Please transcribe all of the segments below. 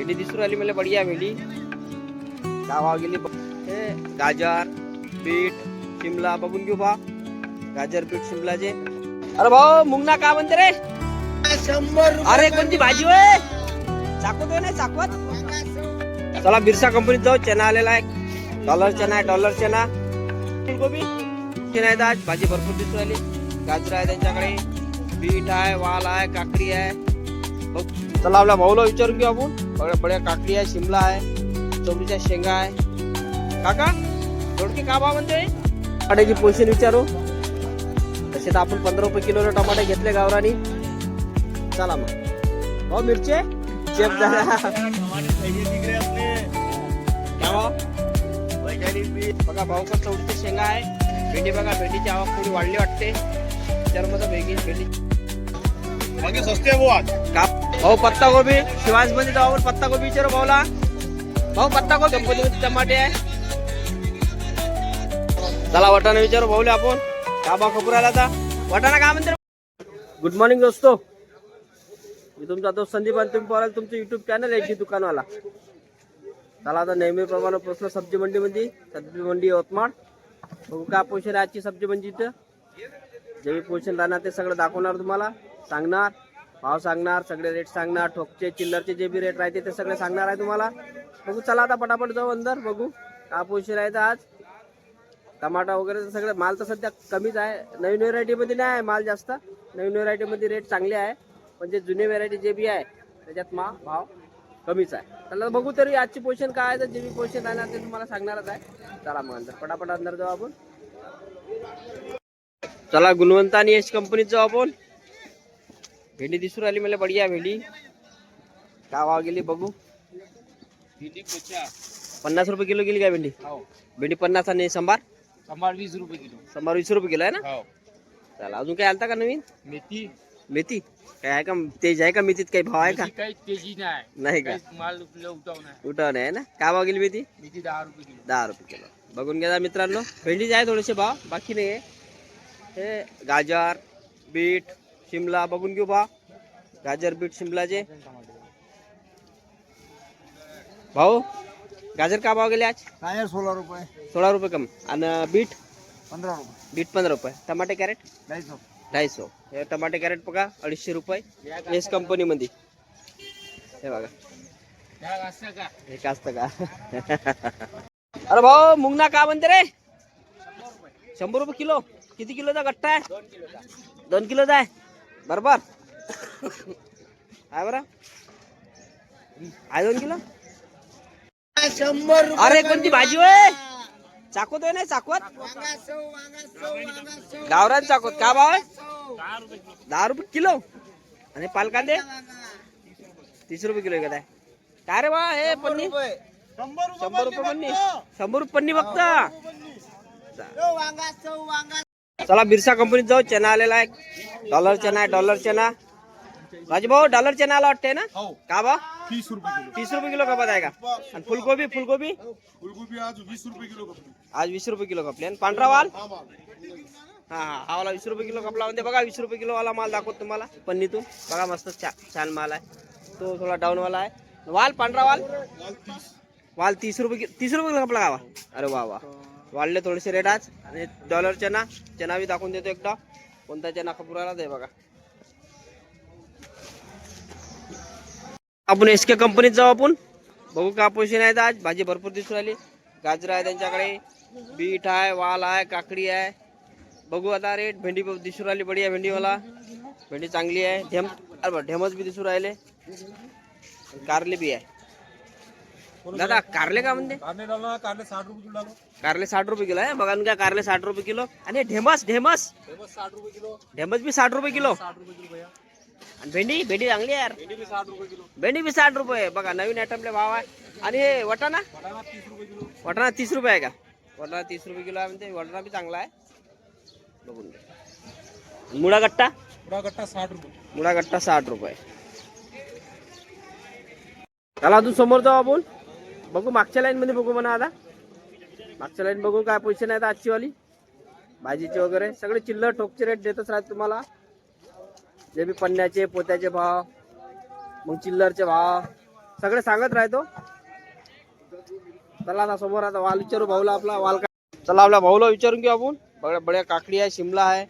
भेंडी दिसून राहिली मला बढिया भेंडी. गावा गेली हे गाजर बीट शिमला बघून घेऊ बा. गाजर बीट शिमलाचे. अरे भाऊ मुंगना का म्हणते रे? 100 अरे कोणती भाजी होय? चाकवत होय नाही चाकवत. चला बिरसा कंपनीत जाऊ. चना आलेला आहे. डॉलर चना आहे. डॉलर चना. फुलगोबी चना आहे. आज भाजी भरपूर दिसून राहिली. गाजर आहे त्यांच्याकडे. बीट आहे. वाल आहे. काकडी आहे. चला आपल्या भाऊला विचारून घेऊ आपण. बघा बड्या काकडी आहे. शिमला आहे. चवळीच्या शेंगा आहे. काका दोडके का भाव म्हणते? टमाट्याची पोषण विचारू. तसे तर आपण 15 रुपये किलो टमाटे घेतले गावरानी. चला मग भाऊ मिरची चेप झाल्या. बघा भाऊ पण चवळीच्या शेंगा आहे. भेंडी बघा भेंडीची आवक थोडी वाढली वाटते. त्यामध्ये वेगळी भेंडी सस्ते आहे बुवा. का भाऊ पत्ता गोबी शिवाज मध्ये जाऊ आपण. पत्ता गोबी विचारू भाऊला. भाऊ पत्ता गोबी कंपनीमध्ये टमाटे आहे. चला वाटाणा विचारू भाऊले आपण. का भाव खबर आला आता वाटाणा का म्हणते? गुड मॉर्निंग दोस्तो. मी तुमचा दोस्त संदीप आणि तुम्ही पाहाल तुमचं युट्यूब चॅनल आहे दुकानवाला. चला आता नेहमीप्रमाणे पोहोचलो सब्जी मंडीमध्ये. सब्जी मंडी यवतमाळ. बघू का पोषण आजची सब्जी मंडी. इथं जे पोषण राहणार ते सगळं दाखवणार तुम्हाला. सांगणार भाव सांगणार. सगळे रेट सांगणार. ठोकचे चिल्लरचे जे बी रेट राहते ते सगळे सांगणार आहे तुम्हाला. बघू चला आता पटापट जाऊ अंदर. बघू का पोषण आहे आज. टमाटा वगैरे सगळे माल तर सध्या कमीच आहे. नवीन व्हेरायटीमध्ये नाही आहे माल जास्त. नवीन व्हेरायटीमध्ये रेट चांगले आहे. पण जे जुने व्हेरायटी जे बी आहे त्याच्यात भाव कमीच आहे. त्याला बघू तरी आजची पोषण काय आहे. तर जे बी पोषण आहे ना ते तुम्हाला सांगणारच आहे. चला मग अंदर पटापट अंदर जाऊ आपण. चला गुणवंत आणि यश कंपनीत जाऊ आपण. भेंडी दिसून राहिली मला बढिया भेंडी. का भाव गेली बघू. 50 रुपये किलो गेली काय भेंडी? भेंडी 50 आणि संभार 20 रुपये किलो. संभार 20 रुपये किलो आहे ना. चला अजून काय आलता का नवीन? मेथी मेथी काय आहे का? तेज आहे का मेथीत? काही भाव आहे का? काही तेजी नाही का? माल उठाव उठाव नाही ना. काय भाव गेली मेथी? 10 रुपये किलो. 10 रुपये किलो. बघून घ्या मित्रांनो. भेंडीचे आहे थोडेसे भाव बाकी नाही आहे. हे गाजर बीट शिमला बघून घेऊ भाव. गाजर बीट शिमलाचे भाऊ. गाजर का भाव गेले आज? गाजर 16 रुपये. 16 रुपये कम. आणि बीट 15 रुपये. बीट 15 रुपये. टमाटे कॅरेट 250. हे टमाटे कॅरेट बघा 250 रुपये. एस कंपनी मध्ये. हे बघा हे कास्त का. अरे भाऊ मुंगना का म्हणते रे? 100 रुपये किलो. किती किलोचा गट्टा आहे? 2 किलोचा आहे. बरोबर आहे बरं. आहे 2 किलो. 100 अरे कोणती भाजी होय? चाकवत होय नाही चाकवत. गावरान चाकवत. का भाव आहे? 10 रुपये किलो. आणि पालकांदे 30 रुपये किलो. काय काय रे बा हे पन्नी? 100 रुपये पन्नी. 100 रुपये पन्नी फक्त. चला बिरसा कंपनीत जाऊ. चना आलेला आहे. डॉलर चना आहे. डॉलर चना. राजू भाऊ डॉलर चना आला वाटते ना. का भाव? 30 रुपये किलो. 30 रुपये किलो कपात आहे का? आणि फुलगोबी फुलगोबी फुलगोबी आज 20 रुपये किलो कपली. आज 20 रुपये किलो कपले. आणि पांढरा वाल हा वाला 20 रुपये किलो कपला. म्हणजे बघा 20 रुपये किलो वाला माल दाखवतो तुम्हाला पन्नीतून. बघा मस्त छान माल आहे. तो थोडा डाऊन वाला आहे. वाल पांढरा वाल 30 रुपये 30 रुपये किलो कपला गावा. अरे वा वा वाढले थोडेसे रेट आज. आणि डॉलर चना बी दाखवून देतो एकदा. कोणता चना खपुराला ते बघा. आपण एसके कंपनीत जाऊ आपण. बघू का पोषण आहे आज. भाजी भरपूर दिसून राहिली. गाजर आहे त्यांच्याकडे. बीट आहे. वाल आहे. काकडी आहे. बघू आता रेट. भेंडी दिसून राहिली बढिया भेंडीवाला. भेंडी चांगली आहे. ढेमच बी दिसून राहिले. कारले बी आहे. दादा कारले का म्हणते? कारले 60 रुपये किलो. कारले 60 रुपये किलो आहे. बघा ना कारले 60 रुपये किलो. आणि ढेमस 60 रुपये किलो. ढेमस बी 60 रुपये किलो. 60 रुपये किलो भैया. आणि भेंडी चांगली आहे यार. भेंडी भी 60 रुपये किलो. भेंडी बी 60 रुपये. बघा नवीन आयटमले भाव आहे. आणि हे वटाणा 30 रुपये किलो. वटाणा 30 रुपये आहे का? वटाणा 30 रुपये किलो आहे म्हणते. वटाणा बी चांगला आहे. बघून घ्या. मुळा गट्टा 60 रुपये. मुळा गट्टा 60 रुपये. चला अजून समोर जाऊ आपण. बघू मागच्या लाईन मध्ये बघू म्हणा. आता मागच्या लाईन बघू काय पैसे नाही आजची वाली. भाजीचे वगैरे सगळे चिल्लर ठोकचे रेट देतच राहत तुम्हाला. जे बी पन्न्याचे पोत्याचे भाव मग चिल्लरचे भाव सगळे सांगत राहतो. चला आता समोर आता वाल विचारू भाऊला आपला वाल काय. चला आपल्या भाऊला विचारून घेऊ आपण. बघा बड्या काकडी आहे, शिमला आहे,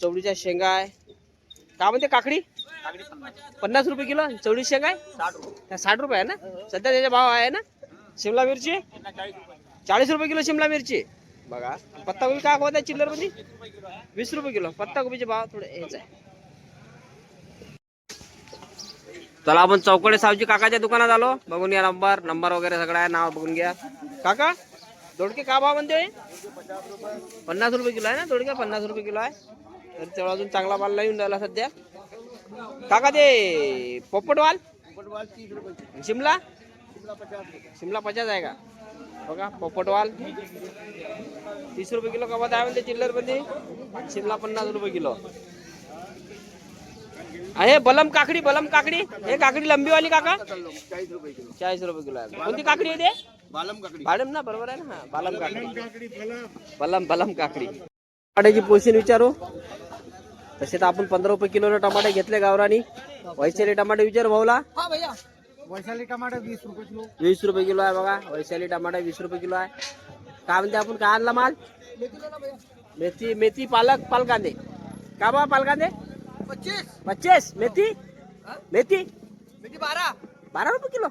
चवळीच्या शेंगा आहे. काय म्हणते काकडी? 50 रुपये किलो. चवळीची शेंगा आहे 60 रुपये आहे ना सध्या त्याचे भाव आहे ना. शिमला मिरची 40 रुपये किलो शिमला मिरची. बघा पत्तागोबी काय होत आहे चिल्लर मध्ये 20 रुपये किलो. पत्तागोबीचे भाव थोडे हेच आहे. चला आपण चौकडे सावजी काकाच्या दुकानात आलो. बघून घ्या नंबर वगैरे सगळं आहे. नाव बघून घ्या. काका दोडके का भाव म्हणते? 50 रुपये किलो आहे ना दोडके. 50 रुपये किलो आहे. तर तेवढा अजून चांगला माल नाही येऊन राहिला सध्या. काका ते पोपटवाल शिमला 50 आहे का? बघा पोपटवाल 30 रुपये किलो कपात आहे म्हणते चिल्लर मध्ये. शिमला 50 रुपये किलो आहे. बलम काकडी हे काकडी लंबीवाली काका 40 रुपये किलो आहे. कोणती काकडी आहे ते? बालम ना बरोबर आहे ना. हा बालम काकडी बलम काकडी. टमाट्याची पोषण विचारू. तसे तर आपण 15 रुपये किलो टमाटे घेतले गावरानी. वैशाली टमाटे विचारू भाऊला. वैशाली टमाटर 20 रुपये किलो. 20 रुपये किलो आहे बघा. वैशाली टमाटा 20 रुपये किलो आहे. काय म्हणते आपण काय आणला माल? मेथी पालक पालकांदे का बा? पालकांदे 25. मेथी 12 रुपये किलो.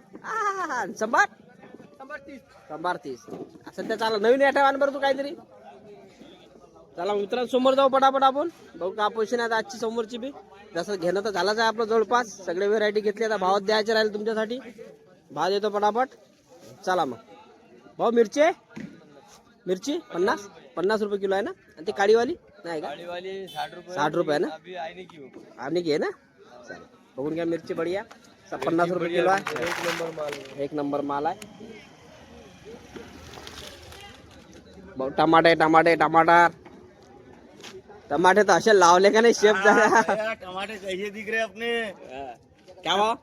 संभार 30. सध्या चालू नवीन आठवण बरं तू काहीतरी. चला मित्रांसमोर जाऊ पटापट आपण. बघू का पोषण आहे आजची समोरची बी. जसं घेणं तर झालंच आहे आपलं जवळपास. सगळे व्हेरायटी घेतली. आता भावात द्यायचे राहिले तुमच्यासाठी. भाव देतो पटापट. चला मग भाऊ मिरची 50 रुपये किलो आहे ना. आणि ती काळीवाली नाही का? 60 रुपये आहे ना. आणि घे ना. चला बघून घ्या मिरची बढिया 50 रुपये किलो आहे. एक नंबर माल आहे. टमाटे तो असे लावले का नाही शेप झाला. टमाटे कैसे दिख रहे अपने? क्या भाव?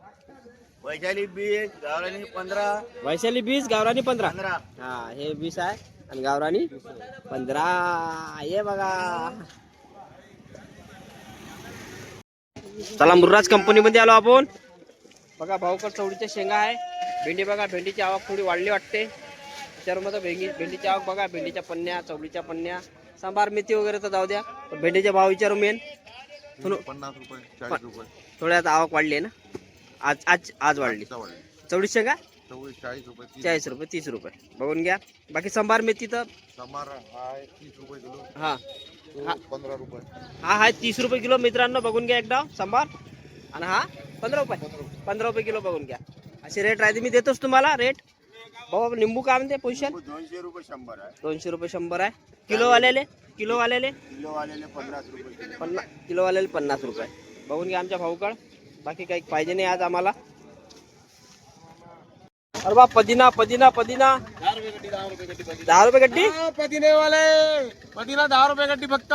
वैशाली 20, गावरानी 15. वैशाली 20 गावरानी 15. 15. हा हे 20 आहे आणि गावरानी 15. ये बघा. चला मुर्राज कंपनी मध्ये आलो आपण. बघा भाऊकड चवळीच्या शेंगा आहे. भेंडी बघा. भेंडीची आवक थोडी वाढली वाटते. त्याच्यामध्ये भेंडीची आवक बघा. भेंडीच्या पन्न्या, चवळीच्या पन्न्या, सांबार मेथी वगैरे तर जाऊ द्या. पण भेंडीचे भाव विचारू मेन. 50 रुपये 40 रुपये. थोड्यात आवक वाढली आहे ना. आज वाढली. चवळीची शेंगा 40 रुपये 40 रुपये 30 रुपये. बघून घ्या. बाकी सांबार मेथी तर समार आहे 30 रुपये किलो. हा 15 रुपये. हा आहे 30 रुपये किलो. मित्रांनो बघून घ्या एकदा सांबार. आणि हा 15 रुपये किलो. बघून घ्या. असे रेट राहते. मी देतोच तुम्हाला रेट. भाऊ निंबू काय म्हणते पोझिशन? 200 रुपये 100 आहे. 200 रुपये 100 आहे. किलोवालेले 50 रुपये. किलोवालेले 50 रुपये. बघून घ्या आमच्या भाऊकड. बाकी काही पाहिजे नाही आज आम्हाला. अरे बा पदिना 10 रुपये गड्डी. पदिने वाले पदिना 10 रुपये गड्डी फक्त.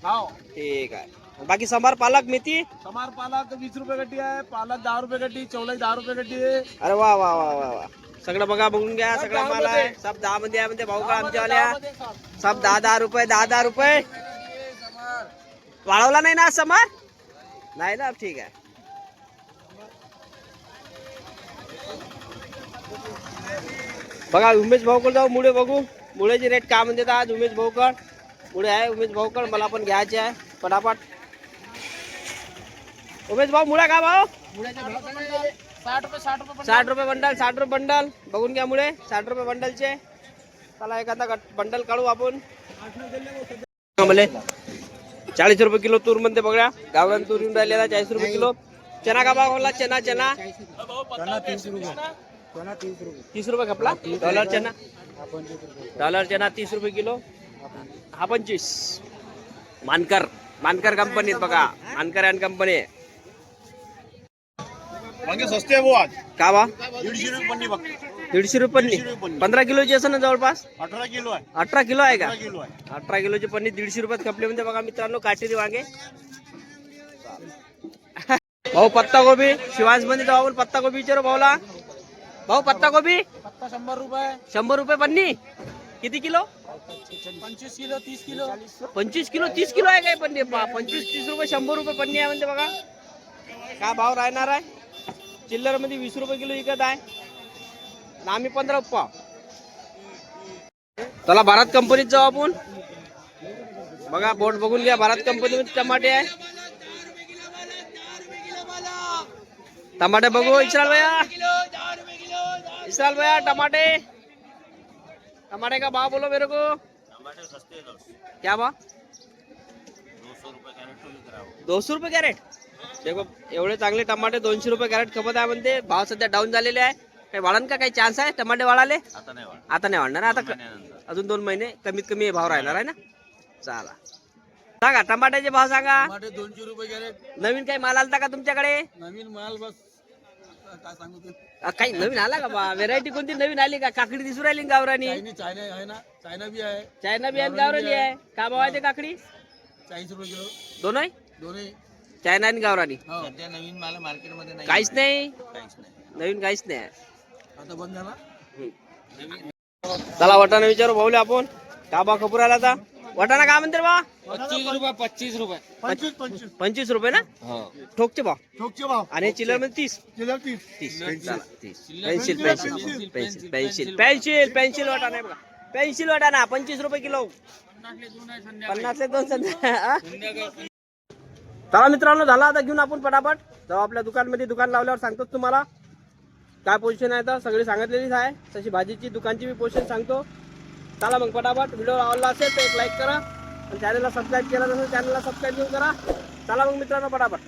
हो. ठीक आहे. बाकी सांबार पालक मेथी. समार पालक 20 रुपये गड्डी आहे. पालक 10 रुपये गड्डी. चवलाई 10 रुपये गड्डी आहे. अरे वा वा वा वा वा. सगळं बघा बघून घ्या. सगळा माल आहे. सब 10 मध्ये आहे म्हणते भाऊकड आमच्यावाल्या. सब 10 रुपये. वाढवला नाही ना समार? नाही ना. ठीक आहे. बघा उमेश भाऊकड जाऊ. मुळे बघू. मुळेचे रेट काय म्हणते आज उमेश भाऊकड. मुळे आहे उमेश भाऊकड. मला पण घ्यायचे आहे पटापट. उमेश भाऊ मुळे का भाव? 60 रुपये बंडल. 60 रुपये बंडल. बघून घ्या मुळे 60 रुपये बंडलचे. चला एखादा बंडल काढू आपण. 40 रुपये किलो तूर म्हणते बघा. गावरान तूर येऊन राहिलेला 40 रुपये किलो. चना का भाव होला? चना 30 रुपये. 30 रुपये खपला. डॉलर चना 30 रुपये किलो. हा 25. मानकर कंपनीत बघा. मानकर अँड कंपनी. वांगे स्वस्त आहे भाऊ आज. का बा? 150 रुपये पन्नी बघ. 150 रुपये पन्नी. 15 किलोची असं ना जवळपास. 18 किलो आहे. 18 किलो आहे का? 18 किलो आहे. 18 किलोची पन्नी 150 रुपयात खपले म्हणते बघा मित्रांनो. काटेरी वांगे. भाऊ पत्ता गोबी शिवांश मध्ये जाऊ आपण. पत्ता गोबी विचारू भाऊला. भाऊ पत्ता गोबी पत्ता 100 रुपये. 100 रुपये पन्नी. किती kilo? 25 kilo 30 kilo. 25 kilo 30 kilo आहे काय पन्नी? 25-30 रुपये 100 रुपये पन्नी आहे म्हणते बघा. काय भाव राहणार आहे? चिल्लर मध्ये 20 रुपये किलो विकत आहे आणि आम्ही 15 पाव. चला भारत कंपनीत जाऊ आपण. बघा बोर्ड बघून घ्या. भारत कंपनीमध्ये टमाटे आहे. टमाटे बघू इस्रायल भैया. इस्रायल भैया टमाटे. टमाटे का भाव बोलो मेरे को. टमाटर सस्ते हैं क्या भाव. 200 रुपये कैरेट तो लिख रहा हूँ. 200 रुपये कॅरेट. देखो एवढे चांगले टमाटे 200 रुपये कॅरेट खपत आहे म्हणते. भाव सध्या डाऊन झालेले आहे. काही वाढन का काही चान्स आहे टमाटे वाढाले. आता नाही वाढ. आता नाही वाढणार. आता महिन्यानंतर. अजून 2 महिने कमीत कमी भाव राहणार आहे ना. चला सांगा टमाट्याचे भाव सांगा. टमाटे 200 रुपये कॅरेट. नवीन काही माल आलता का तुमच्याकडे. नवीन माल बस काय सांगू ते. काही नवीन आला का बा. व्हेरायटी कोणती नवीन आली का. काकडी दिसू राहिली का गावरानी. चायना आहे ना. चायना बी आहे. चायना बी आणि गावरानी आहे. का भाव आहे ते काकडी. 40 रुपये किलो. दोन आहे. दोन्ही. चायना आणि गावरानी. सध्या नवीन माल मार्केटमध्ये नाही. काहीच नाही. काहीच नाही. नवीन काहीच नाही. आता बंद झाला. चला वाटाणा विचारू भाऊले आपण. का भाव खपूर आला आता. वाटाणा काय म्हणते बा. 25 रुपये. 25 रुपये. 25 रुपये ना. ठोकचे भाव. ठोकचे भाव. आणि चिल्लर मध्ये 30. 30. चला 30. पेन्सिल वाटाणा आहे बघा. पेन्सिल वाटाणा 25 रुपये किलो. 50 2 संध्या. चला मित्रांनो झाला आता घेऊन आपण पटापट जाऊ आपल्या दुकानमध्ये. दुकान लावल्यावर सांगतो तुम्हाला काय पोझिशन आहे. तर सगळी सांगितलेलीच आहे. तशी भाजीची दुकानची बी पोझिशन सांगतो. चला मग पटापट. व्हिडिओ आवडला असेल तर एक लाईक करा आणि चॅनलला सबस्क्राईब केला नसेल चॅनलला सबस्क्राईब करा. चला मग मित्रांनो पटापट.